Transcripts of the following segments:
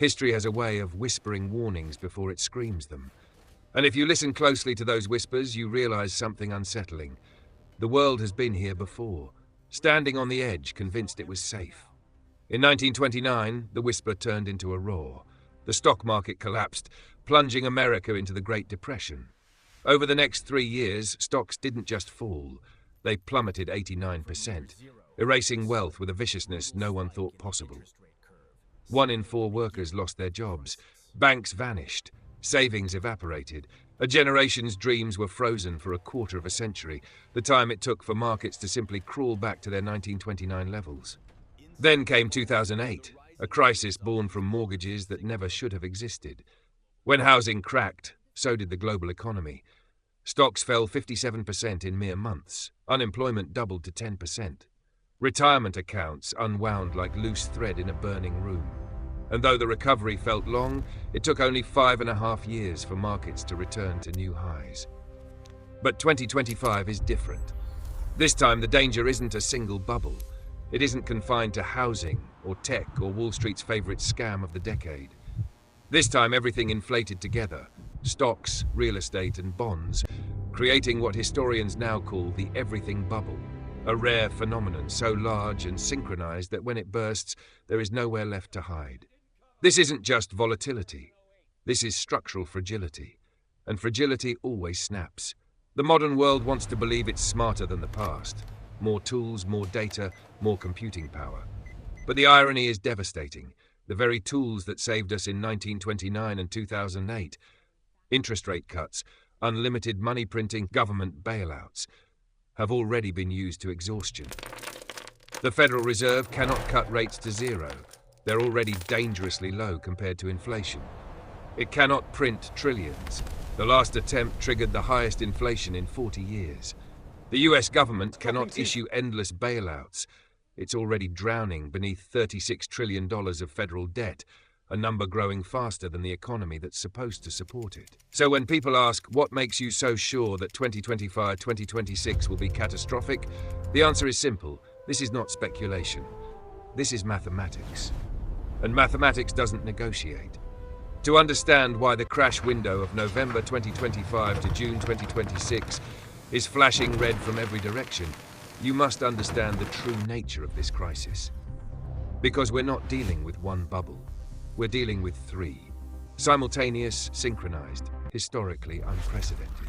History has a way of whispering warnings before it screams them. And if you listen closely to those whispers, you realize something unsettling. The world has been here before, standing on the edge, convinced it was safe. In 1929, the whisper turned into a roar. The stock market collapsed, plunging America into the Great Depression. Over the next 3 years, stocks didn't just fall, they plummeted 89%, erasing wealth with a viciousness no one thought possible. 1 in 4 workers lost their jobs, banks vanished, savings evaporated, a generation's dreams were frozen for a quarter of a century, the time it took for markets to simply crawl back to their 1929 levels. Then came 2008, a crisis born from mortgages that never should have existed. When housing cracked, so did the global economy. Stocks fell 57% in mere months. Unemployment doubled to 10%. Retirement accounts unwound like loose thread in a burning room. And though the recovery felt long, it took only 5.5 years for markets to return to new highs. But 2025 is different. This time the danger isn't a single bubble. It isn't confined to housing or tech or Wall Street's favorite scam of the decade. This time everything inflated together, stocks, real estate and bonds, creating what historians now call the everything bubble, a rare phenomenon so large and synchronized that when it bursts, there is nowhere left to hide. This isn't just volatility. This is structural fragility. And fragility always snaps. The modern world wants to believe it's smarter than the past. More tools, more data, more computing power. But the irony is devastating. The very tools that saved us in 1929 and 2008, interest rate cuts, unlimited money printing, government bailouts, have already been used to exhaustion. The Federal Reserve cannot cut rates to zero. They're already dangerously low compared to inflation. It cannot print trillions. The last attempt triggered the highest inflation in 40 years. The US government cannot issue endless bailouts. It's already drowning beneath $36 trillion of federal debt, a number growing faster than the economy that's supposed to support it. So when people ask, what makes you so sure that 2025-2026 will be catastrophic? The answer is simple. This is not speculation. This is mathematics. And mathematics doesn't negotiate. To understand why the crash window of November 2025 to June 2026 is flashing red from every direction, you must understand the true nature of this crisis. Because we're not dealing with one bubble. We're dealing with 3. Simultaneous, synchronized, historically unprecedented.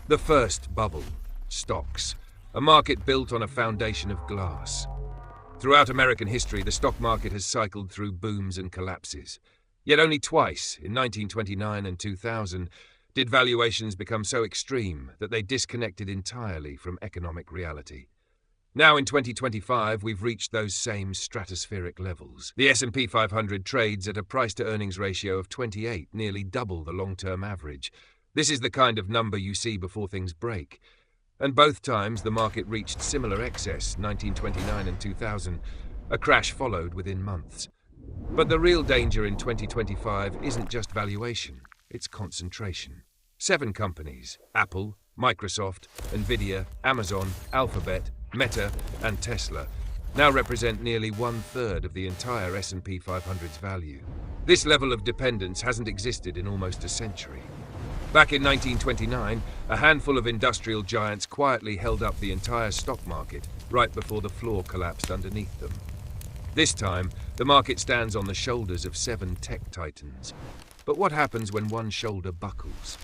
The first bubble, stocks, a market built on a foundation of glass. Throughout American history, the stock market has cycled through booms and collapses. Yet only twice, in 1929 and 2000, did valuations become so extreme that they disconnected entirely from economic reality. Now in 2025, we've reached those same stratospheric levels. The S&P 500 trades at a price-to-earnings ratio of 28, nearly double the long-term average. This is the kind of number you see before things break. And both times the market reached similar excess, 1929 and 2000. A crash followed within months. But the real danger in 2025 isn't just valuation, it's concentration. 7 companies, Apple, Microsoft, Nvidia, Amazon, Alphabet, Meta, and Tesla, now represent nearly 1/3 of the entire S&P 500's value. This level of dependence hasn't existed in almost a century. Back in 1929, a handful of industrial giants quietly held up the entire stock market right before the floor collapsed underneath them. This time, the market stands on the shoulders of 7 tech titans. But what happens when one shoulder buckles?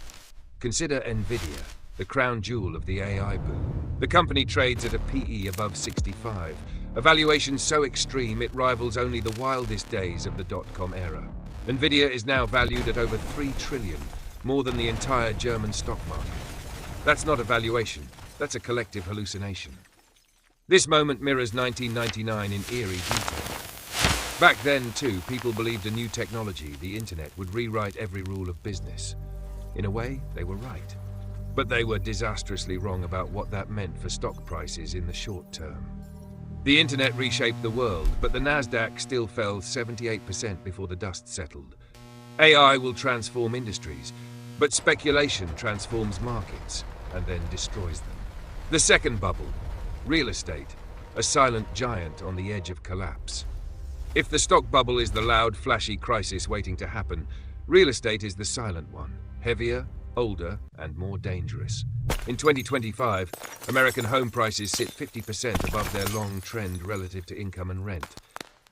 Consider Nvidia, the crown jewel of the AI boom. The company trades at a PE above 65, a valuation so extreme it rivals only the wildest days of the dot-com era. Nvidia is now valued at over $3 trillion, more than the entire German stock market. That's not a valuation, that's a collective hallucination. This moment mirrors 1999 in eerie detail. Back then, too, people believed a new technology, the internet, would rewrite every rule of business. In a way, they were right. But they were disastrously wrong about what that meant for stock prices in the short term. The internet reshaped the world, but the Nasdaq still fell 78% before the dust settled. AI will transform industries, but speculation transforms markets and then destroys them. The second bubble, real estate, a silent giant on the edge of collapse. If the stock bubble is the loud, flashy crisis waiting to happen, real estate is the silent one, heavier, older, and more dangerous. In 2025, American home prices sit 50% above their long trend relative to income and rent.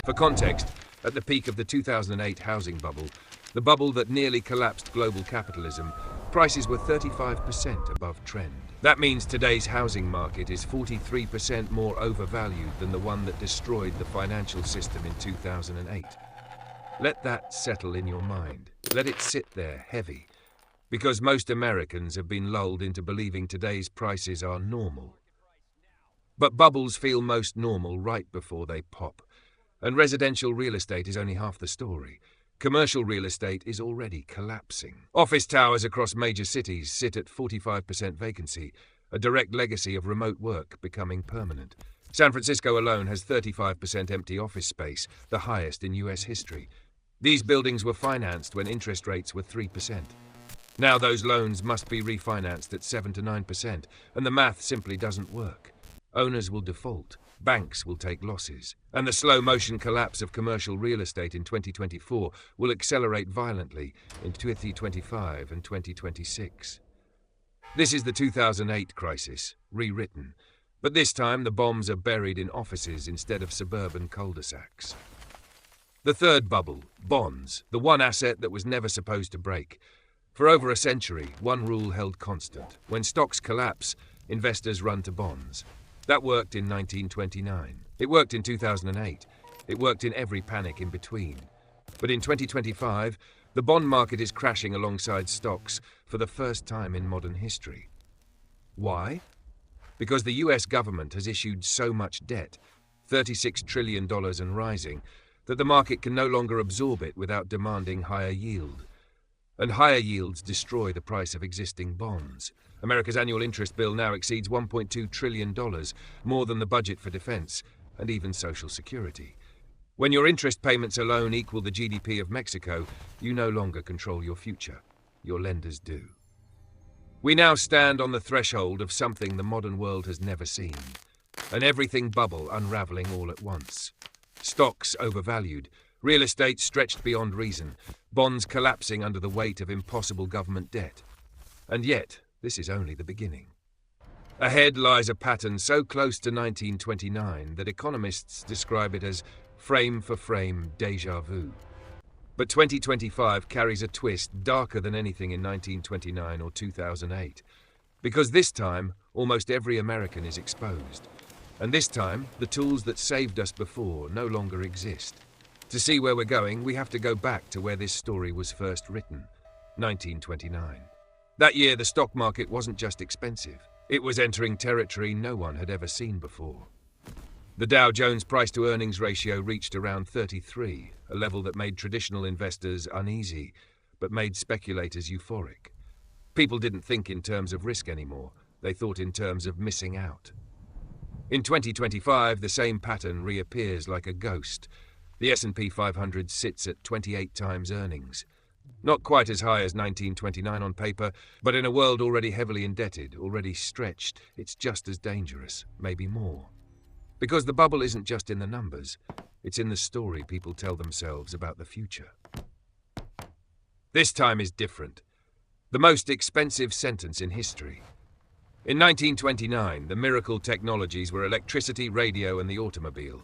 For context, at the peak of the 2008 housing bubble, the bubble that nearly collapsed global capitalism, prices were 35% above trend. That means today's housing market is 43% more overvalued than the one that destroyed the financial system in 2008. Let that settle in your mind. Let it sit there heavy, because most Americans have been lulled into believing today's prices are normal. But bubbles feel most normal right before they pop, and residential real estate is only half the story. Commercial real estate is already collapsing. Office towers across major cities sit at 45% vacancy, a direct legacy of remote work becoming permanent. San Francisco alone has 35% empty office space, the highest in US history. These buildings were financed when interest rates were 3%. Now those loans must be refinanced at 7 to 9%, and the math simply doesn't work. Owners will default. Banks will take losses, and the slow-motion collapse of commercial real estate in 2024 will accelerate violently in 2025 and 2026. This is the 2008 crisis, rewritten, but this time the bombs are buried in offices instead of suburban cul-de-sacs. The third bubble, bonds, the one asset that was never supposed to break. For over a century, one rule held constant. When stocks collapse, investors run to bonds. That worked in 1929. It worked in 2008. It worked in every panic in between. But in 2025, the bond market is crashing alongside stocks for the first time in modern history. Why? Because the US government has issued so much debt, $36 trillion and rising, that the market can no longer absorb it without demanding higher yield. And higher yields destroy the price of existing bonds. America's annual interest bill now exceeds $1.2 trillion, more than the budget for defense and even Social Security. When your interest payments alone equal the GDP of Mexico, you no longer control your future. Your lenders do. We now stand on the threshold of something the modern world has never seen. An everything bubble unraveling all at once. Stocks overvalued, real estate stretched beyond reason, bonds collapsing under the weight of impossible government debt. And yet, this is only the beginning. Ahead lies a pattern so close to 1929 that economists describe it as frame-for-frame déjà vu. But 2025 carries a twist darker than anything in 1929 or 2008. Because this time, almost every American is exposed. And this time, the tools that saved us before no longer exist. To see where we're going, we have to go back to where this story was first written, 1929. That year, the stock market wasn't just expensive. It was entering territory no one had ever seen before. The Dow Jones price-to-earnings ratio reached around 33, a level that made traditional investors uneasy, but made speculators euphoric. People didn't think in terms of risk anymore. They thought in terms of missing out. In 2025, the same pattern reappears like a ghost. The S&P 500 sits at 28 times earnings. Not quite as high as 1929 on paper, but in a world already heavily indebted, already stretched, it's just as dangerous, maybe more. Because the bubble isn't just in the numbers, it's in the story people tell themselves about the future. This time is different. The most expensive sentence in history. In 1929, the miracle technologies were electricity, radio, and the automobile.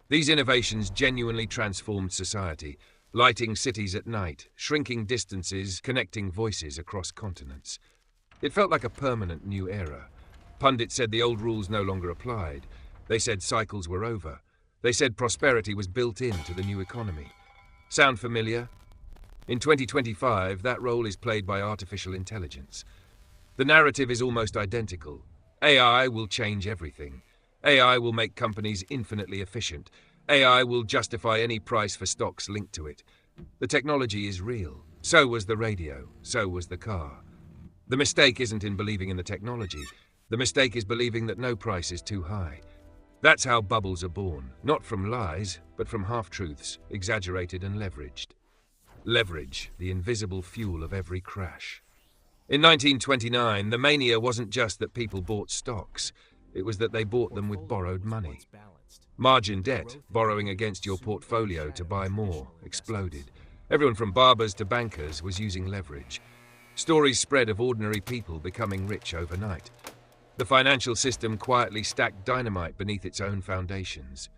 These innovations genuinely transformed society, lighting cities at night, shrinking distances, connecting voices across continents. It felt like a permanent new era. Pundits said the old rules no longer applied. They said cycles were over. They said prosperity was built into the new economy. Sound familiar? In 2025, that role is played by artificial intelligence. The narrative is almost identical. AI will change everything. AI will make companies infinitely efficient. AI will justify any price for stocks linked to it. The technology is real. So was the radio. So was the car. The mistake isn't in believing in the technology. The mistake is believing that no price is too high. That's how bubbles are born, not from lies, but from half-truths, exaggerated and leveraged. Leverage, the invisible fuel of every crash. In 1929, the mania wasn't just that people bought stocks. It was that they bought them with borrowed money. Margin debt, borrowing against your portfolio to buy more, exploded. Everyone from barbers to bankers was using leverage. Stories spread of ordinary people becoming rich overnight. The financial system quietly stacked dynamite beneath its own foundations.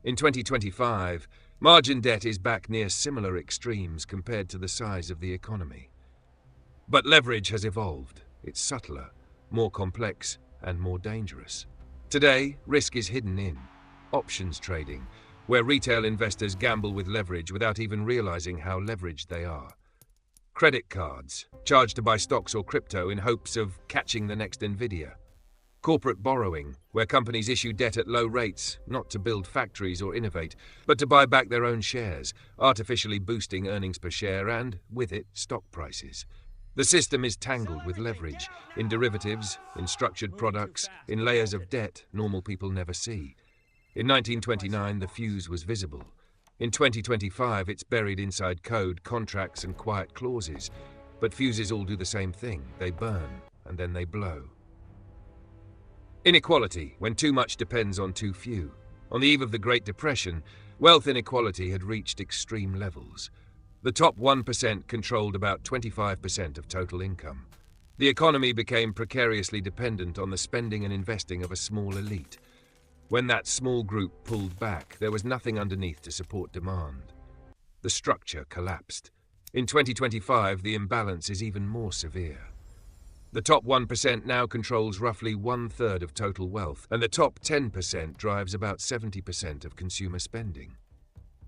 In 2025, margin debt is back near similar extremes compared to the size of the economy. But leverage has evolved. It's subtler, more complex, and more dangerous. Today, risk is hidden in options trading, where retail investors gamble with leverage without even realizing how leveraged they are. Credit cards, charged to buy stocks or crypto in hopes of catching the next Nvidia. Corporate borrowing, where companies issue debt at low rates, not to build factories or innovate, but to buy back their own shares, artificially boosting earnings per share and, with it, stock prices. The system is tangled with leverage, in derivatives, in structured products, in layers of debt normal people never see. In 1929, the fuse was visible. In 2025, it's buried inside code, contracts, and quiet clauses. But fuses all do the same thing. They burn, and then they blow. Inequality, when too much depends on too few. On the eve of the Great Depression, wealth inequality had reached extreme levels. The top 1% controlled about 25% of total income. The economy became precariously dependent on the spending and investing of a small elite. When that small group pulled back, there was nothing underneath to support demand. The structure collapsed. In 2025, the imbalance is even more severe. The top 1% now controls roughly 1/3 of total wealth, and the top 10% drives about 70% of consumer spending.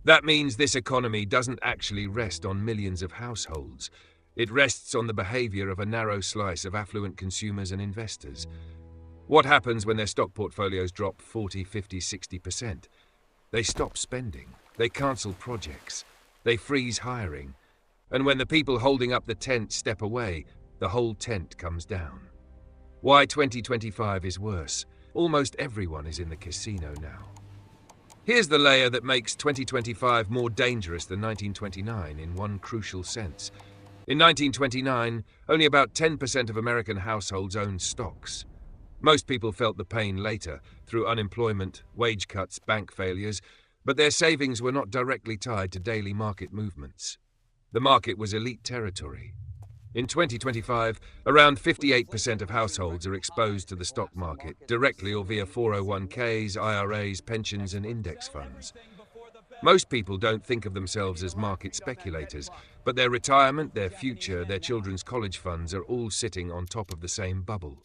That means this economy doesn't actually rest on millions of households. It rests on the behavior of a narrow slice of affluent consumers and investors. What happens when their stock portfolios drop 40, 50, 60%? They stop spending. They cancel projects. They freeze hiring. And when the people holding up the tent step away, the whole tent comes down. Why 2025 is worse? Almost everyone is in the casino now. Here's the layer that makes 2025 more dangerous than 1929 in one crucial sense. In 1929, only about 10% of American households owned stocks. Most people felt the pain later, through unemployment, wage cuts, bank failures, but their savings were not directly tied to daily market movements. The market was elite territory. In 2025, around 58% of households are exposed to the stock market, directly or via 401ks, IRAs, pensions, and index funds. Most people don't think of themselves as market speculators, but their retirement, their future, their children's college funds are all sitting on top of the same bubble.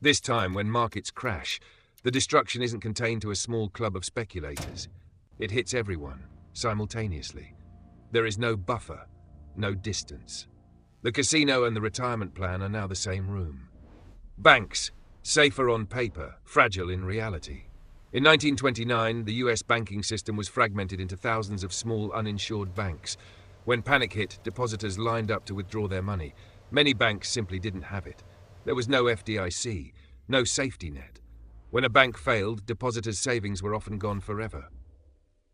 This time, when markets crash, the destruction isn't contained to a small club of speculators. It hits everyone, simultaneously. There is no buffer, no distance. The casino and the retirement plan are now the same room. Banks, safer on paper, fragile in reality. In 1929, the US banking system was fragmented into thousands of small, uninsured banks. When panic hit, depositors lined up to withdraw their money. Many banks simply didn't have it. There was no FDIC, no safety net. When a bank failed, depositors' savings were often gone forever.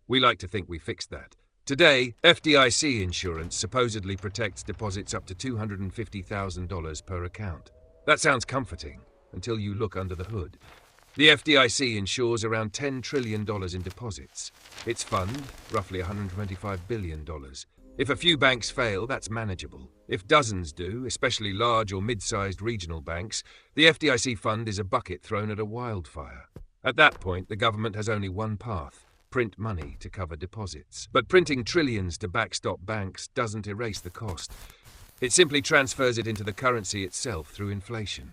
We like to think we fixed that. Today, FDIC insurance supposedly protects deposits up to $250,000 per account. That sounds comforting, until you look under the hood. The FDIC insures around $10 trillion in deposits. Its fund, roughly $125 billion. If a few banks fail, that's manageable. If dozens do, especially large or mid-sized regional banks, the FDIC fund is a bucket thrown at a wildfire. At that point, the government has only one path: print money to cover deposits. But printing trillions to backstop banks doesn't erase the cost. It simply transfers it into the currency itself through inflation.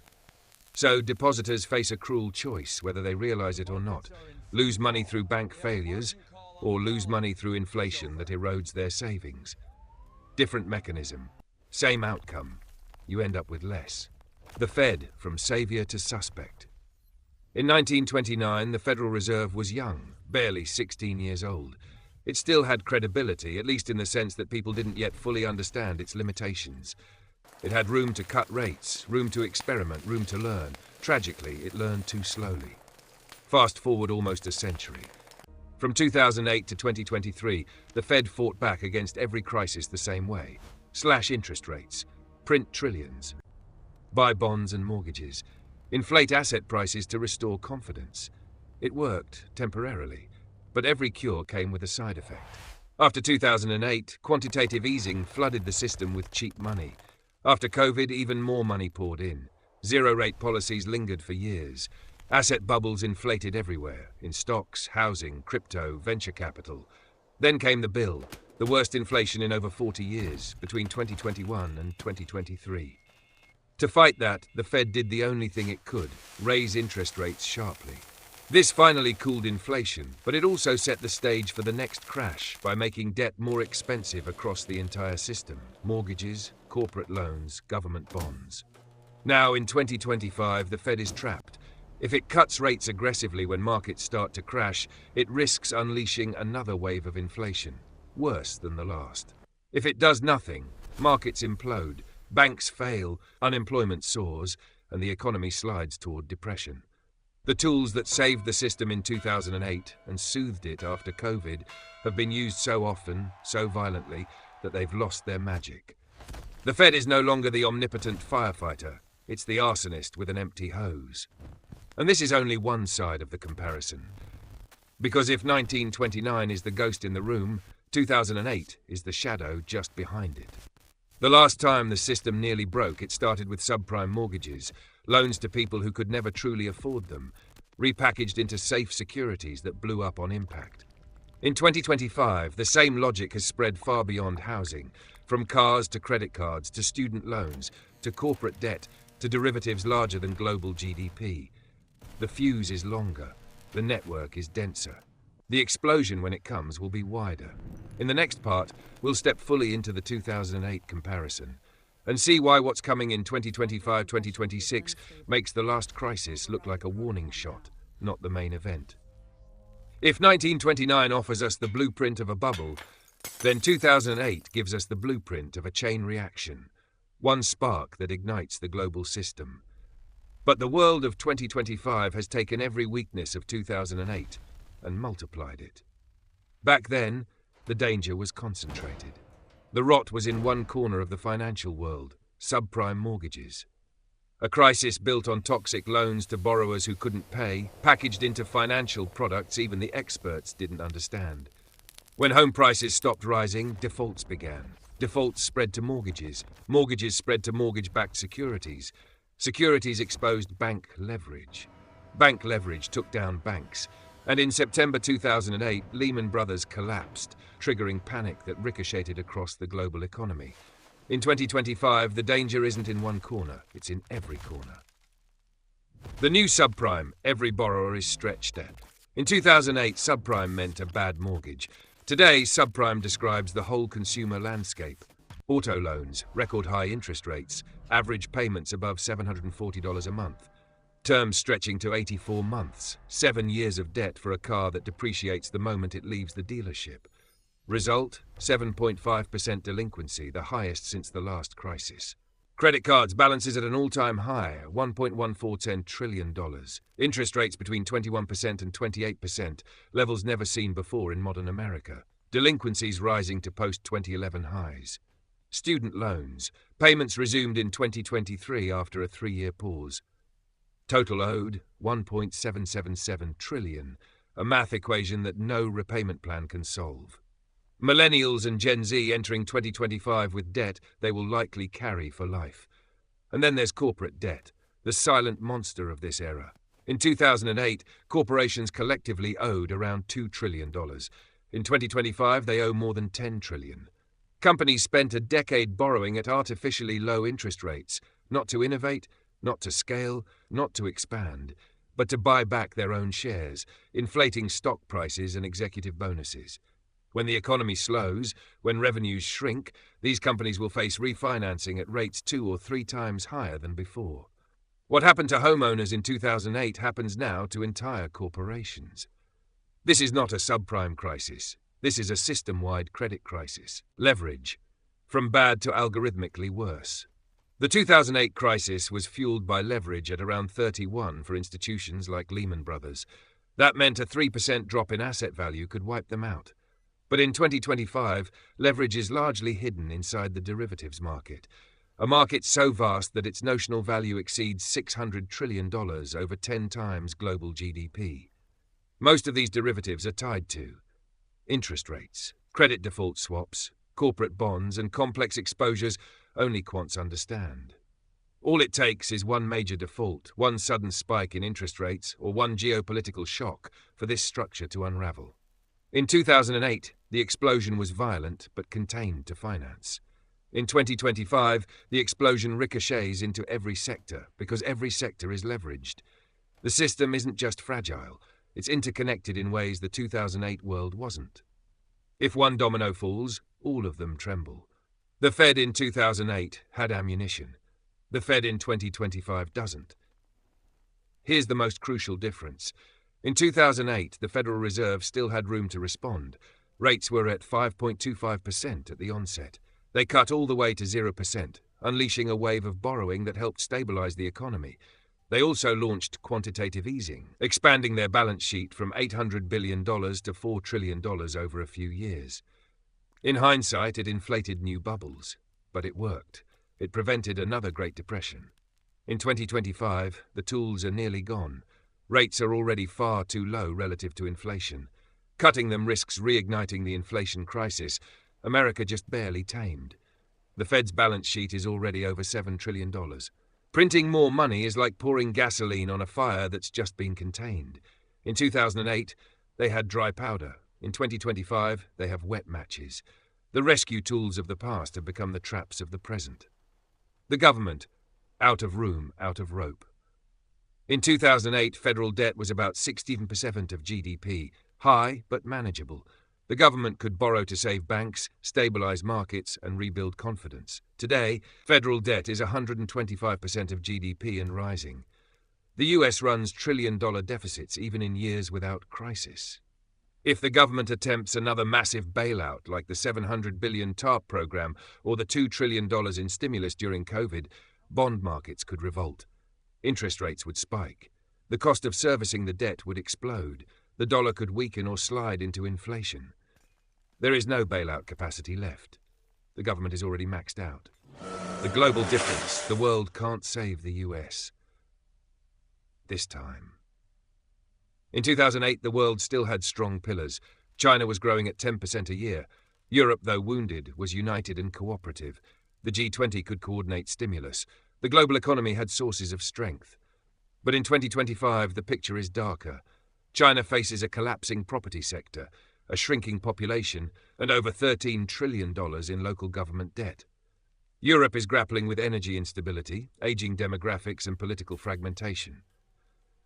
So depositors face a cruel choice, whether they realize it or not: lose money through bank failures, or lose money through inflation that erodes their savings. Different mechanism, same outcome. You end up with less. The Fed, from savior to suspect. In 1929, the Federal Reserve was young, barely 16 years old. It still had credibility, at least in the sense that people didn't yet fully understand its limitations. It had room to cut rates, room to experiment, room to learn. Tragically, it learned too slowly. Fast forward almost a century. From 2008 to 2023, the Fed fought back against every crisis the same way. Slash interest rates, print trillions, buy bonds and mortgages, inflate asset prices to restore confidence. It worked, temporarily, but every cure came with a side effect. After 2008, quantitative easing flooded the system with cheap money. After COVID, even more money poured in. Zero-rate policies lingered for years. Asset bubbles inflated everywhere, in stocks, housing, crypto, venture capital. Then came the bill, the worst inflation in over 40 years, between 2021 and 2023. To fight that, the Fed did the only thing it could, raise interest rates sharply. This finally cooled inflation, but it also set the stage for the next crash by making debt more expensive across the entire system: mortgages, corporate loans, government bonds. Now, in 2025, the Fed is trapped. If it cuts rates aggressively when markets start to crash, it risks unleashing another wave of inflation, worse than the last. If it does nothing, markets implode, banks fail, unemployment soars, and the economy slides toward depression. The tools that saved the system in 2008 and soothed it after COVID have been used so often, so violently, that they've lost their magic. The Fed is no longer the omnipotent firefighter. It's the arsonist with an empty hose. And this is only one side of the comparison. Because if 1929 is the ghost in the room, 2008 is the shadow just behind it. The last time the system nearly broke, it started with subprime mortgages, loans to people who could never truly afford them, repackaged into safe securities that blew up on impact. In 2025, the same logic has spread far beyond housing, from cars to credit cards to student loans to corporate debt to derivatives larger than global GDP. The fuse is longer, the network is denser. The explosion, when it comes, will be wider. In the next part, we'll step fully into the 2008 comparison and see why what's coming in 2025-2026 makes the last crisis look like a warning shot, not the main event. If 1929 offers us the blueprint of a bubble, then 2008 gives us the blueprint of a chain reaction, one spark that ignites the global system. But the world of 2025 has taken every weakness of 2008 and multiplied it. Back then, the danger was concentrated. The rot was in one corner of the financial world, subprime mortgages. A crisis built on toxic loans to borrowers who couldn't pay, packaged into financial products even the experts didn't understand. When home prices stopped rising, defaults began. Defaults spread to mortgages. Mortgages spread to mortgage-backed securities. Securities exposed bank leverage. Bank leverage took down banks. And in September 2008, Lehman Brothers collapsed, triggering panic that ricocheted across the global economy. In 2025, the danger isn't in one corner, it's in every corner. The new subprime, every borrower is stretched at. In 2008, subprime meant a bad mortgage. Today, subprime describes the whole consumer landscape. Auto loans, record high interest rates, average payments above $740 a month. Terms stretching to 84 months, 7 years of debt for a car that depreciates the moment it leaves the dealership. Result, 7.5% delinquency, the highest since the last crisis. Credit cards balances at an all-time high, $1.1410 trillion. Interest rates between 21% and 28%, levels never seen before in modern America. Delinquencies rising to post-2011 highs. Student loans, payments resumed in 2023 after a 3-year pause. Total owed, $1.777 trillion, a math equation that no repayment plan can solve. Millennials and Gen Z entering 2025 with debt they will likely carry for life. And then there's corporate debt, the silent monster of this era. In 2008, corporations collectively owed around $2 trillion. In 2025, they owe more than $10 trillion. Companies spent a decade borrowing at artificially low interest rates, not to innovate, not to scale, not to expand, but to buy back their own shares, inflating stock prices and executive bonuses. When the economy slows, when revenues shrink, these companies will face refinancing at rates 2 or 3 times higher than before. What happened to homeowners in 2008 happens now to entire corporations. This is not a subprime crisis. This is a system-wide credit crisis. Leverage, from bad to algorithmically worse. The 2008 crisis was fueled by leverage at around 31 for institutions like Lehman Brothers. That meant a 3% drop in asset value could wipe them out. But in 2025, leverage is largely hidden inside the derivatives market, a market so vast that its notional value exceeds $600 trillion over 10 times global GDP. Most of these derivatives are tied to interest rates, credit default swaps, corporate bonds, and complex exposures only quants understand. All it takes is one major default, one sudden spike in interest rates, or one geopolitical shock for this structure to unravel. In 2008, the explosion was violent but contained to finance. In 2025, the explosion ricochets into every sector because every sector is leveraged. The system isn't just fragile, it's interconnected in ways the 2008 world wasn't. If one domino falls, all of them tremble. The Fed in 2008 had ammunition. The Fed in 2025 doesn't. Here's the most crucial difference. In 2008, the Federal Reserve still had room to respond. Rates were at 5.25% at the onset. They cut all the way to 0%, unleashing a wave of borrowing that helped stabilize the economy. They also launched quantitative easing, expanding their balance sheet from $800 billion to $4 trillion over a few years. In hindsight, it inflated new bubbles, but it worked. It prevented another Great Depression. In 2025, the tools are nearly gone. Rates are already far too low relative to inflation. Cutting them risks reigniting the inflation crisis, America just barely tamed. The Fed's balance sheet is already over $7 trillion. Printing more money is like pouring gasoline on a fire that's just been contained. In 2008, they had dry powder. In 2025, they have wet matches. The rescue tools of the past have become the traps of the present. The government, out of room, out of rope. In 2008, federal debt was about 16% of GDP, high but manageable. The government could borrow to save banks, stabilize markets, and rebuild confidence. Today, federal debt is 125% of GDP and rising. The US runs trillion-dollar deficits even in years without crisis. If the government attempts another massive bailout like the $700 billion TARP program or the $2 trillion in stimulus during COVID, bond markets could revolt. Interest rates would spike. The cost of servicing the debt would explode. The dollar could weaken or slide into inflation. There is no bailout capacity left. The government is already maxed out. The global difference: the world can't save the US. This time. In 2008, the world still had strong pillars. China was growing at 10% a year. Europe, though wounded, was united and cooperative. The G20 could coordinate stimulus. The global economy had sources of strength. But in 2025, the picture is darker. China faces a collapsing property sector, a shrinking population, and over $13 trillion in local government debt. Europe is grappling with energy instability, aging demographics, and political fragmentation.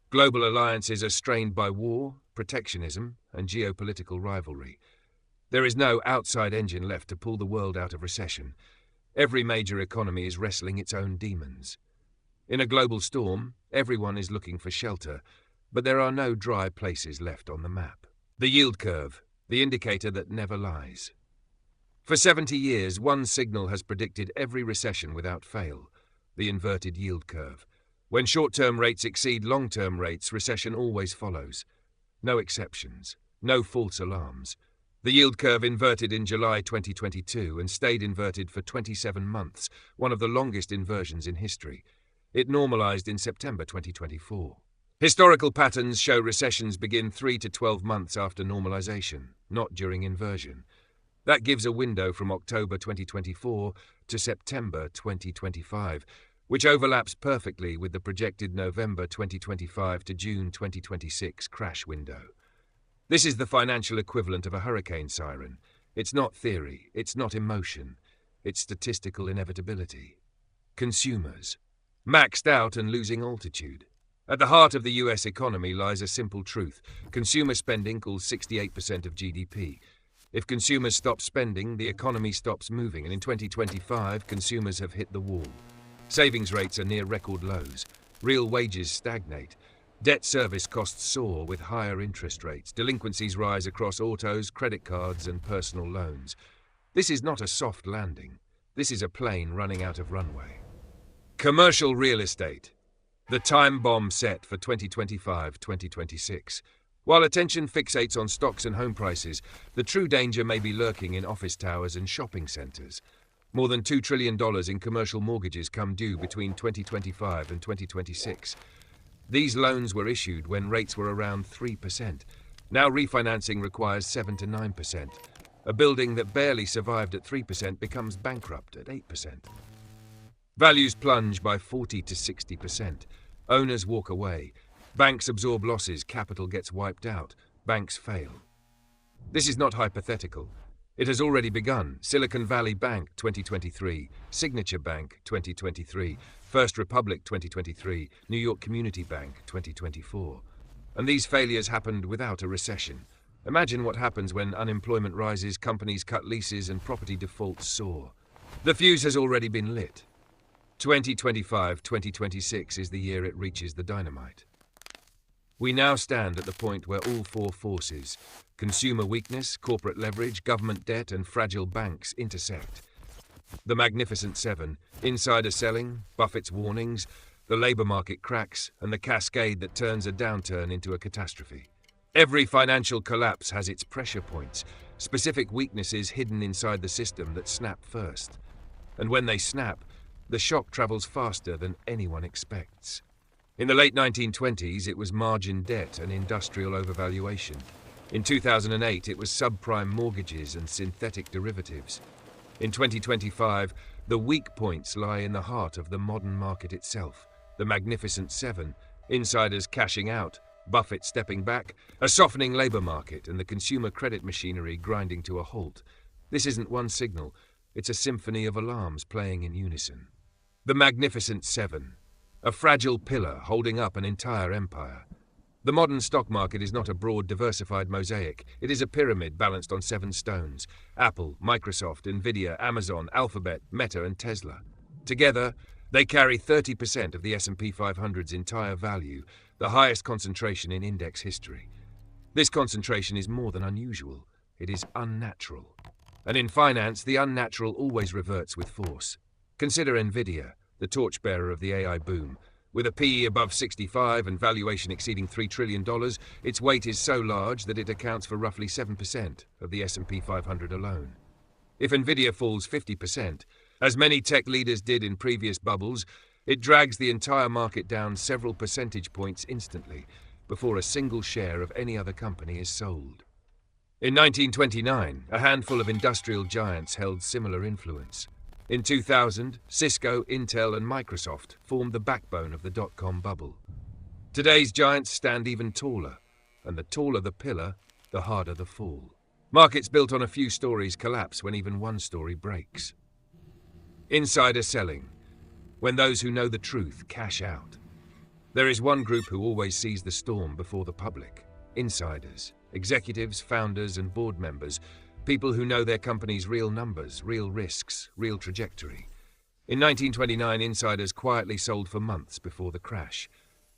Global alliances are strained by war, protectionism, and geopolitical rivalry. There is no outside engine left to pull the world out of recession. Every major economy is wrestling its own demons. In a global storm, everyone is looking for shelter, but there are no dry places left on the map. The yield curve, the indicator that never lies. For 70 years, one signal has predicted every recession without fail: the inverted yield curve. When short-term rates exceed long-term rates, recession always follows. No exceptions, no false alarms. The yield curve inverted in July 2022 and stayed inverted for 27 months, one of the longest inversions in history. It normalized in September 2024. Historical patterns show recessions begin 3 to 12 months after normalization, not during inversion. That gives a window from October 2024 to September 2025, which overlaps perfectly with the projected November 2025 to June 2026 crash window. This is the financial equivalent of a hurricane siren. It's not theory, it's not emotion, it's statistical inevitability. Consumers. Maxed out and losing altitude. At the heart of the US economy lies a simple truth: consumer spending equals 68% of GDP. If consumers stop spending, the economy stops moving, and in 2025, consumers have hit the wall. Savings rates are near record lows. Real wages stagnate. Debt service costs soar with higher interest rates. Delinquencies rise across autos, credit cards, and personal loans. This is not a soft landing. This is a plane running out of runway. Commercial real estate. The time bomb set for 2025-2026. While attention fixates on stocks and home prices, the true danger may be lurking in office towers and shopping centers. More than $2 trillion in commercial mortgages come due between 2025 and 2026. These loans were issued when rates were around 3%. Now refinancing requires 7 to 9%. A building that barely survived at 3% becomes bankrupt at 8%. Values plunge by 40 to 60%. Owners walk away. Banks absorb losses. Capital gets wiped out. Banks fail. This is not hypothetical. It has already begun. Silicon Valley Bank 2023, Signature Bank 2023, First Republic 2023, New York Community Bank 2024. And these failures happened without a recession. Imagine what happens when unemployment rises, companies cut leases, and property defaults soar. The fuse has already been lit. 2025-2026 is the year it reaches the dynamite. We now stand at the point where all four forces, consumer weakness, corporate leverage, government debt, and fragile banks intersect. The Magnificent Seven, insider selling, Buffett's warnings, the labor market cracks, and the cascade that turns a downturn into a catastrophe. Every financial collapse has its pressure points, specific weaknesses hidden inside the system that snap first. And when they snap, the shock travels faster than anyone expects. In the late 1920s, it was margin debt and industrial overvaluation. In 2008, it was subprime mortgages and synthetic derivatives. In 2025, the weak points lie in the heart of the modern market itself. The Magnificent Seven, insiders cashing out, Buffett stepping back, a softening labor market, and the consumer credit machinery grinding to a halt. This isn't one signal, it's a symphony of alarms playing in unison. The Magnificent Seven, a fragile pillar holding up an entire empire. The modern stock market is not a broad, diversified mosaic. It is a pyramid balanced on 7 stones. Apple, Microsoft, Nvidia, Amazon, Alphabet, Meta, and Tesla. Together, they carry 30% of the S&P 500's entire value, the highest concentration in index history. This concentration is more than unusual. It is unnatural. And in finance, the unnatural always reverts with force. Consider Nvidia, the torchbearer of the AI boom. With a PE above 65 and valuation exceeding $3 trillion, its weight is so large that it accounts for roughly 7% of the S&P 500 alone. If Nvidia falls 50%, as many tech leaders did in previous bubbles, it drags the entire market down several percentage points instantly, before a single share of any other company is sold. In 1929, a handful of industrial giants held similar influence. In 2000, Cisco, Intel, and Microsoft formed the backbone of the dot-com bubble. Today's giants stand even taller, and the taller the pillar, the harder the fall. Markets built on a few stories collapse when even one story breaks. Insider selling, when those who know the truth cash out. There is one group who always sees the storm before the public. Insiders, executives, founders, and board members. People who know their company's real numbers, real risks, real trajectory. In 1929, insiders quietly sold for months before the crash.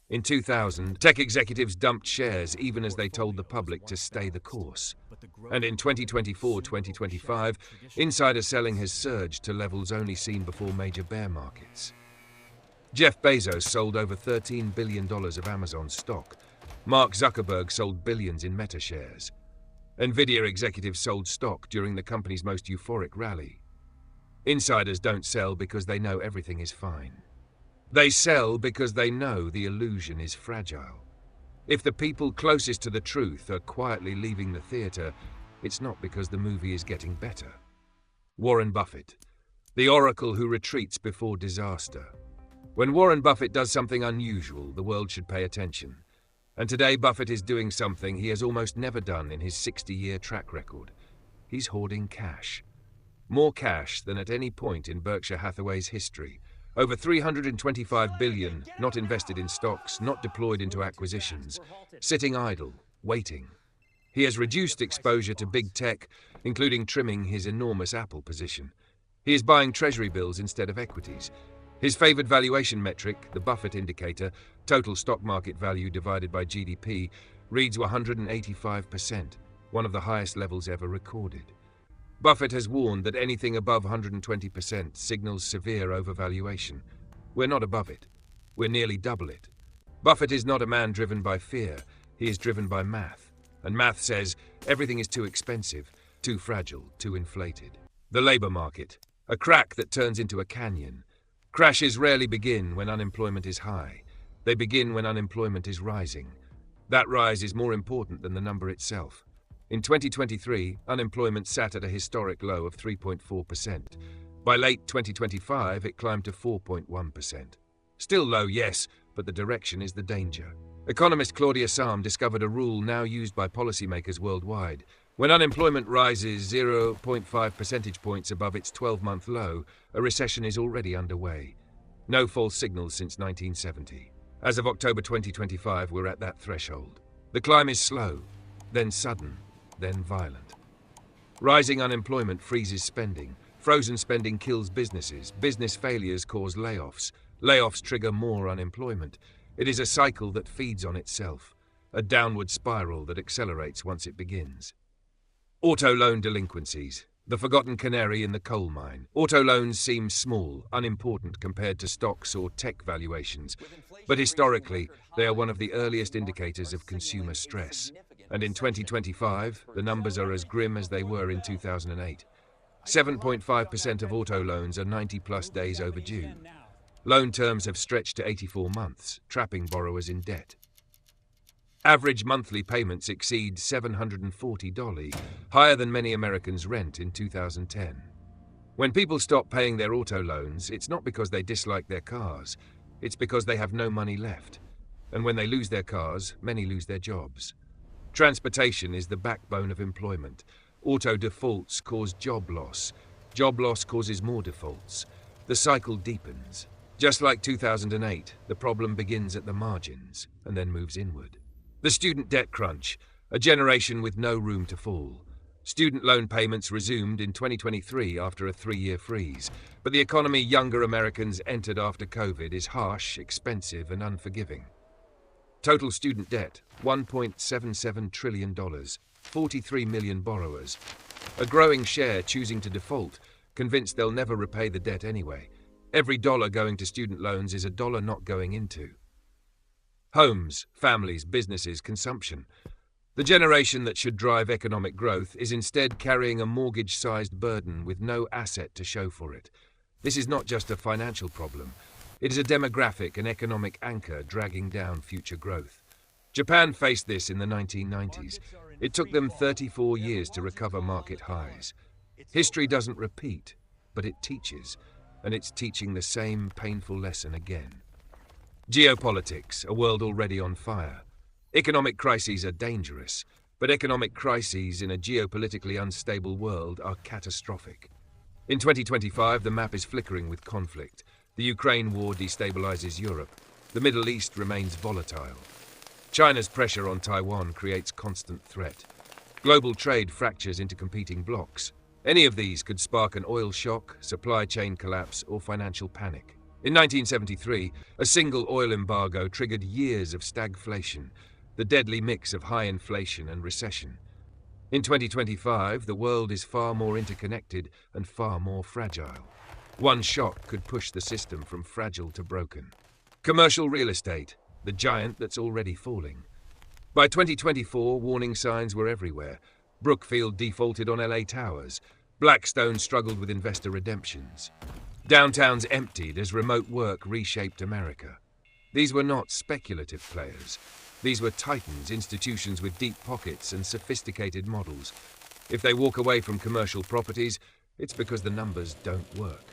In 2000, tech executives dumped shares even as they told the public to stay the course. And in 2024-2025, insider selling has surged to levels only seen before major bear markets. Jeff Bezos sold over $13 billion of Amazon stock. Mark Zuckerberg sold billions in Meta shares. Nvidia executives sold stock during the company's most euphoric rally. Insiders don't sell because they know everything is fine. They sell because they know the illusion is fragile. If the people closest to the truth are quietly leaving the theater, it's not because the movie is getting better. Warren Buffett, the oracle who retreats before disaster. When Warren Buffett does something unusual, the world should pay attention. And today Buffett is doing something he has almost never done in his 60-year track record. He's hoarding cash. More cash than at any point in Berkshire Hathaway's history. Over $325 billion, not invested in stocks, not deployed into acquisitions, sitting idle, waiting. He has reduced exposure to big tech, including trimming his enormous Apple position. He is buying treasury bills instead of equities. His favored valuation metric, the Buffett indicator, total stock market value divided by GDP, reads 185%, one of the highest levels ever recorded. Buffett has warned that anything above 120% signals severe overvaluation. We're not above it. We're nearly double it. Buffett is not a man driven by fear. He is driven by math. And math says everything is too expensive, too fragile, too inflated. The labor market, a crack that turns into a canyon. Crashes rarely begin when unemployment is high. They begin when unemployment is rising. That rise is more important than the number itself. In 2023, unemployment sat at a historic low of 3.4%. By late 2025, it climbed to 4.1%. Still low, yes, but the direction is the danger. Economist Claudia Salm discovered a rule now used by policymakers worldwide. When unemployment rises 0.5 percentage points above its 12-month low, a recession is already underway. No false signals since 1970. As of October 2025, we're at that threshold. The climb is slow, then sudden, then violent. Rising unemployment freezes spending. Frozen spending kills businesses. Business failures cause layoffs. Layoffs trigger more unemployment. It is a cycle that feeds on itself, a downward spiral that accelerates once it begins. Auto loan delinquencies, the forgotten canary in the coal mine. Auto loans seem small, unimportant compared to stocks or tech valuations, but historically, they are one of the earliest indicators of consumer stress. And in 2025, the numbers are as grim as they were in 2008. 7.5% of auto loans are 90-plus days overdue. Loan terms have stretched to 84 months, trapping borrowers in debt. Average monthly payments exceed $740, higher than many Americans' rent in 2010. When people stop paying their auto loans, it's not because they dislike their cars, it's because they have no money left. And when they lose their cars, many lose their jobs. Transportation is the backbone of employment. Auto defaults cause job loss. Job loss causes more defaults. The cycle deepens. Just like 2008, the problem begins at the margins and then moves inward. The student debt crunch, a generation with no room to fall. Student loan payments resumed in 2023 after a 3-year freeze, but the economy younger Americans entered after COVID is harsh, expensive, and unforgiving. Total student debt, $1.77 trillion, 43 million borrowers. A growing share choosing to default, convinced they'll never repay the debt anyway. Every dollar going to student loans is a dollar not going into. Homes, families, businesses, consumption. The generation that should drive economic growth is instead carrying a mortgage-sized burden with no asset to show for it. This is not just a financial problem. It is a demographic and economic anchor dragging down future growth. Japan faced this in the 1990s. It took them 34 years to recover market highs. History doesn't repeat, but it teaches, and it's teaching the same painful lesson again. Geopolitics, a world already on fire. Economic crises are dangerous, but economic crises in a geopolitically unstable world are catastrophic. In 2025, the map is flickering with conflict. The Ukraine war destabilizes Europe. The Middle East remains volatile. China's pressure on Taiwan creates constant threat. Global trade fractures into competing blocs. Any of these could spark an oil shock, supply chain collapse, or financial panic. In 1973, a single oil embargo triggered years of stagflation, the deadly mix of high inflation and recession. In 2025, the world is far more interconnected and far more fragile. One shock could push the system from fragile to broken. Commercial real estate, the giant that's already falling. By 2024, warning signs were everywhere. Brookfield defaulted on LA towers. Blackstone struggled with investor redemptions. Downtowns emptied as remote work reshaped America. These were not speculative players. These were titans, institutions with deep pockets and sophisticated models. If they walk away from commercial properties, it's because the numbers don't work.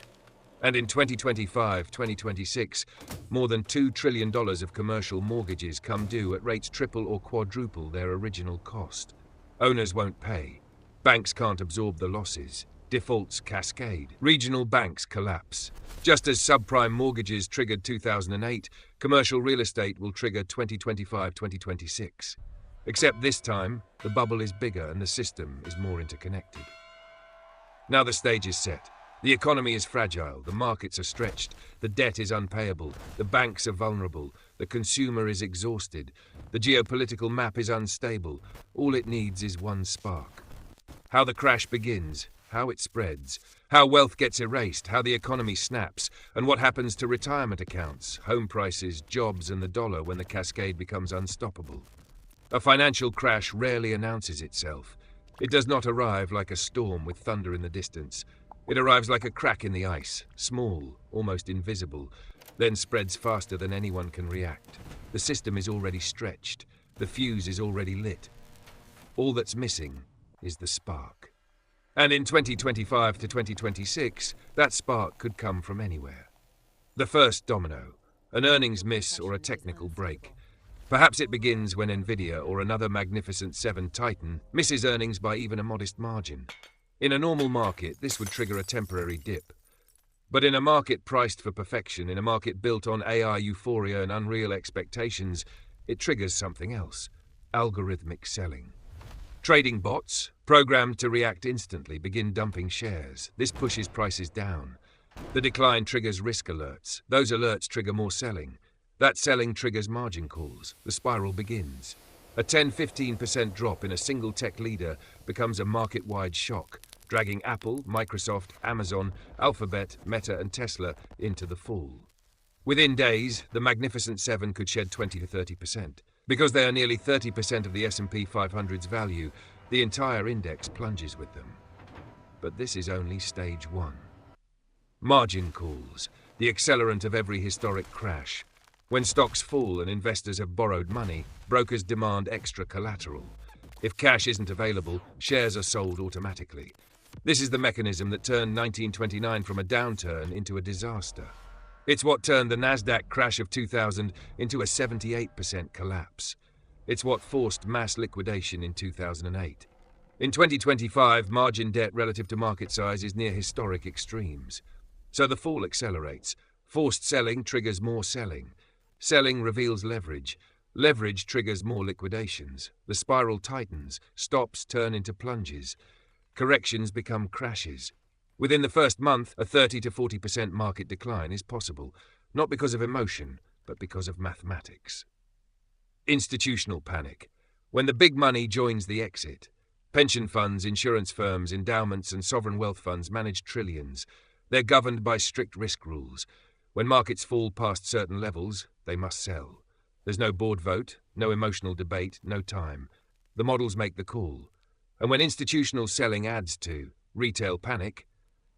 And in 2025-2026, more than $2 trillion of commercial mortgages come due at rates triple or quadruple their original cost. Owners won't pay. Banks can't absorb the losses. Defaults cascade. Regional banks collapse. Just as subprime mortgages triggered 2008, commercial real estate will trigger 2025-2026. Except this time, the bubble is bigger and the system is more interconnected. Now the stage is set. The economy is fragile, the markets are stretched, the debt is unpayable, the banks are vulnerable, the consumer is exhausted, the geopolitical map is unstable. All it needs is one spark. How the crash begins, how it spreads, how wealth gets erased, how the economy snaps, and what happens to retirement accounts, home prices, jobs, and the dollar when the cascade becomes unstoppable. A financial crash rarely announces itself. It does not arrive like a storm with thunder in the distance. It arrives like a crack in the ice, small, almost invisible, then spreads faster than anyone can react. The system is already stretched. The fuse is already lit. All that's missing is the spark. And in 2025 to 2026, that spark could come from anywhere. The first domino, an earnings miss or a technical break. Perhaps it begins when Nvidia or another Magnificent Seven titan misses earnings by even a modest margin. In a normal market, this would trigger a temporary dip. But in a market priced for perfection, in a market built on AI euphoria and unreal expectations, it triggers something else: algorithmic selling. Trading bots, programmed to react instantly, begin dumping shares. This pushes prices down. The decline triggers risk alerts. Those alerts trigger more selling. That selling triggers margin calls. The spiral begins. A 10-15% drop in a single tech leader becomes a market-wide shock, dragging Apple, Microsoft, Amazon, Alphabet, Meta, and Tesla into the fall. Within days, the Magnificent Seven could shed 20 to 30%. Because they are nearly 30% of the S&P 500's value, the entire index plunges with them. But this is only stage one. Margin calls, the accelerant of every historic crash. When stocks fall and investors have borrowed money, brokers demand extra collateral. If cash isn't available, shares are sold automatically. This is the mechanism that turned 1929 from a downturn into a disaster. It's what turned the Nasdaq crash of 2000 into a 78% collapse. It's what forced mass liquidation in 2008. In 2025, margin debt relative to market size is near historic extremes. So the fall accelerates. Forced selling triggers more selling. Selling reveals leverage. Leverage triggers more liquidations. The spiral tightens. Stops turn into plunges. Corrections become crashes. Within the first month, a 30 to 40% market decline is possible, not because of emotion, but because of mathematics. Institutional panic. When the big money joins the exit. Pension funds, insurance firms, endowments, and sovereign wealth funds manage trillions. They're governed by strict risk rules. When markets fall past certain levels, they must sell. There's no board vote, no emotional debate, no time. The models make the call. And when institutional selling adds to retail panic,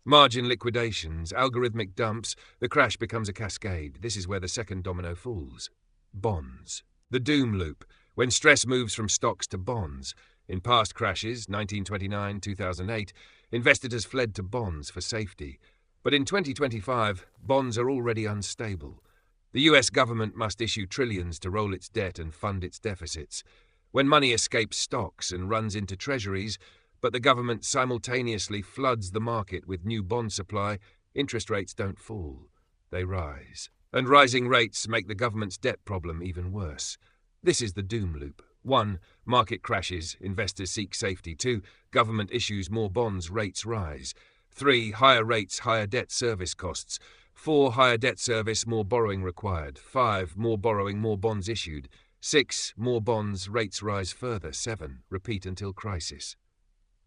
margin liquidations, algorithmic dumps, the crash becomes a cascade. This is where the second domino falls. Bonds. The doom loop, when stress moves from stocks to bonds. In past crashes, 1929, 2008, investors fled to bonds for safety. But in 2025, bonds are already unstable. The US government must issue trillions to roll its debt and fund its deficits. When money escapes stocks and runs into treasuries, but the government simultaneously floods the market with new bond supply, interest rates don't fall. They rise. And rising rates make the government's debt problem even worse. This is the doom loop. 1. Market crashes, investors seek safety. 2. Government issues more bonds, rates rise. 3. Higher rates, higher debt service costs. 4. Higher debt service, more borrowing required. 5. More borrowing, more bonds issued. 6. More bonds, rates rise further. 7. Repeat until crisis.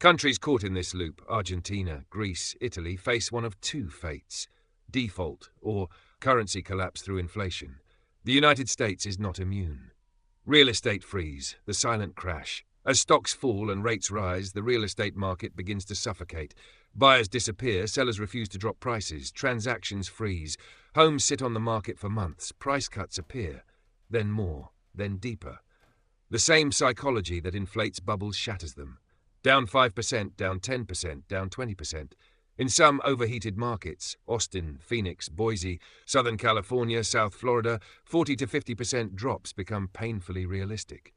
Countries caught in this loop, Argentina, Greece, Italy, face one of two fates: default or currency collapse through inflation. The United States is not immune. Real estate freeze, the silent crash. As stocks fall and rates rise, the real estate market begins to suffocate. Buyers disappear, sellers refuse to drop prices, transactions freeze, homes sit on the market for months, price cuts appear, then more, then deeper. The same psychology that inflates bubbles shatters them. Down 5%, down 10%, down 20%. In some overheated markets, Austin, Phoenix, Boise, Southern California, South Florida, 40 to 50% drops become painfully realistic.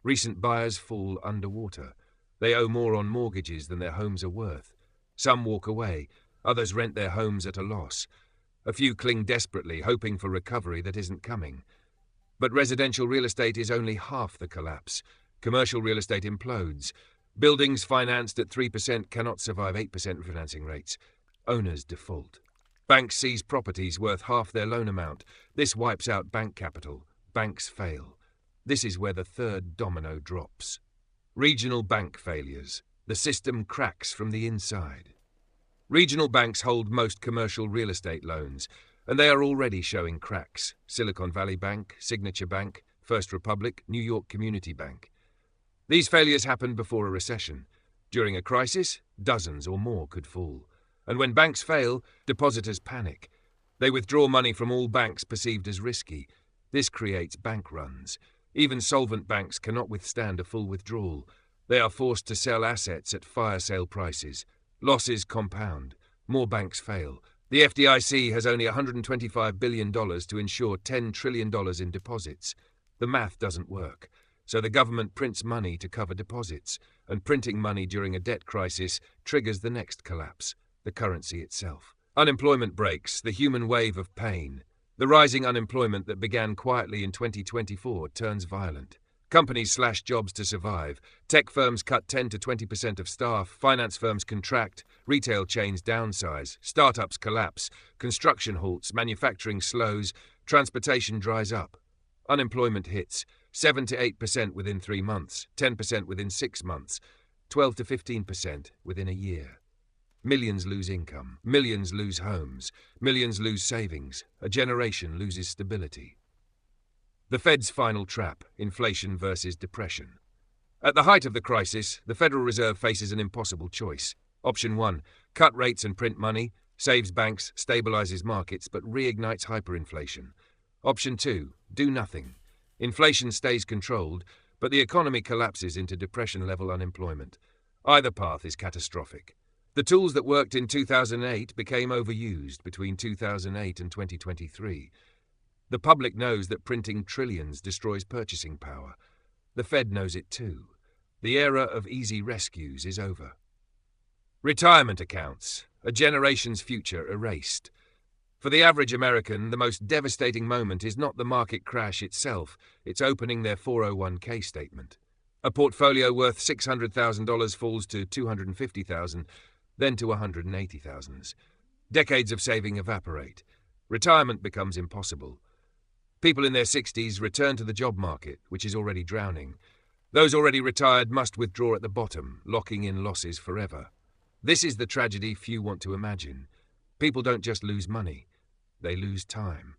Recent buyers fall underwater. They owe more on mortgages than their homes are worth. Some walk away, others rent their homes at a loss. A few cling desperately, hoping for recovery that isn't coming. But residential real estate is only half the collapse. Commercial real estate implodes. Buildings financed at 3% cannot survive 8% financing rates. Owners default. Banks seize properties worth half their loan amount. This wipes out bank capital. Banks fail. This is where the third domino drops. Regional bank failures. The system cracks from the inside. Regional banks hold most commercial real estate loans, and they are already showing cracks. Silicon Valley Bank, Signature Bank, First Republic, New York Community Bank. These failures happened before a recession. During a crisis, dozens or more could fall. And when banks fail, depositors panic. They withdraw money from all banks perceived as risky. This creates bank runs. Even solvent banks cannot withstand a full withdrawal. They are forced to sell assets at fire sale prices. Losses compound. More banks fail. The FDIC has only $125 billion to insure $10 trillion in deposits. The math doesn't work. So the government prints money to cover deposits, and printing money during a debt crisis triggers the next collapse, the currency itself. Unemployment breaks, the human wave of pain. The rising unemployment that began quietly in 2024 turns violent. Companies slash jobs to survive. Tech firms cut 10 to 20% of staff. Finance firms contract. Retail chains downsize. Startups collapse. Construction halts. Manufacturing slows. Transportation dries up. Unemployment hits. 7 to 8% within 3 months. 10% within 6 months. 12 to 15% within a year. Millions lose income. Millions lose homes. Millions lose savings. A generation loses stability. The Fed's final trap, inflation versus depression. At the height of the crisis, the Federal Reserve faces an impossible choice. Option 1, cut rates and print money, saves banks, stabilizes markets, but reignites hyperinflation. Option 2, do nothing. Inflation stays controlled, but the economy collapses into depression-level unemployment. Either path is catastrophic. The tools that worked in 2008 became overused between 2008 and 2023. The public knows that printing trillions destroys purchasing power. The Fed knows it too. The era of easy rescues is over. Retirement accounts, a generation's future erased. For the average American, the most devastating moment is not the market crash itself, it's opening their 401k statement. A portfolio worth $600,000 falls to $250,000, then to $180,000. Decades of saving evaporate. Retirement becomes impossible. People in their 60s return to the job market, which is already drowning. Those already retired must withdraw at the bottom, locking in losses forever. This is the tragedy few want to imagine. People don't just lose money, they lose time.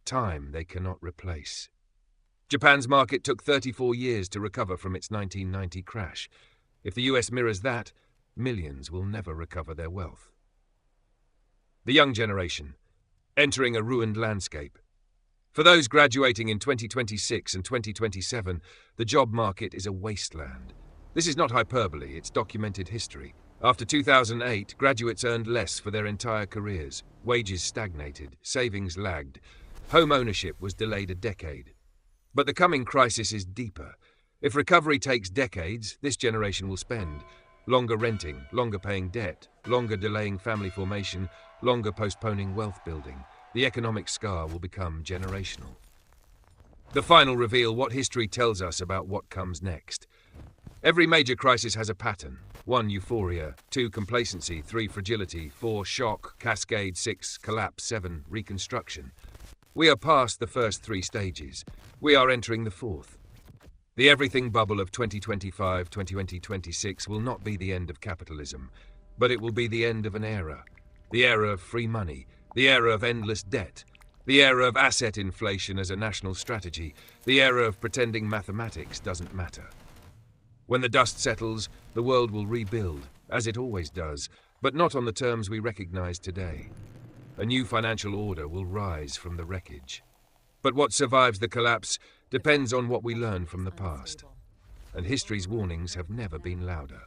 Time they cannot replace. Japan's market took 34 years to recover from its 1990 crash. If the US mirrors that, millions will never recover their wealth. The young generation, entering a ruined landscape. For those graduating in 2026 and 2027, the job market is a wasteland. This is not hyperbole, it's documented history. After 2008, graduates earned less for their entire careers. Wages stagnated, savings lagged. Home ownership was delayed a decade. But the coming crisis is deeper. If recovery takes decades, this generation will spend longer renting, longer paying debt, longer delaying family formation, longer postponing wealth building. The economic scar will become generational. The final reveal what history tells us about what comes next. Every major crisis has a pattern. 1, euphoria. 2, complacency. 3, fragility. 4, shock. Cascade. 6, collapse. 7, reconstruction. We are past the first 3 stages. We are entering the 4th. The everything bubble of 2025-2026 will not be the end of capitalism, but it will be the end of an era. The era of free money. The era of endless debt, the era of asset inflation as a national strategy, the era of pretending mathematics doesn't matter. When the dust settles, the world will rebuild, as it always does, but not on the terms we recognize today. A new financial order will rise from the wreckage. But what survives the collapse depends on what we learn from the past. And history's warnings have never been louder.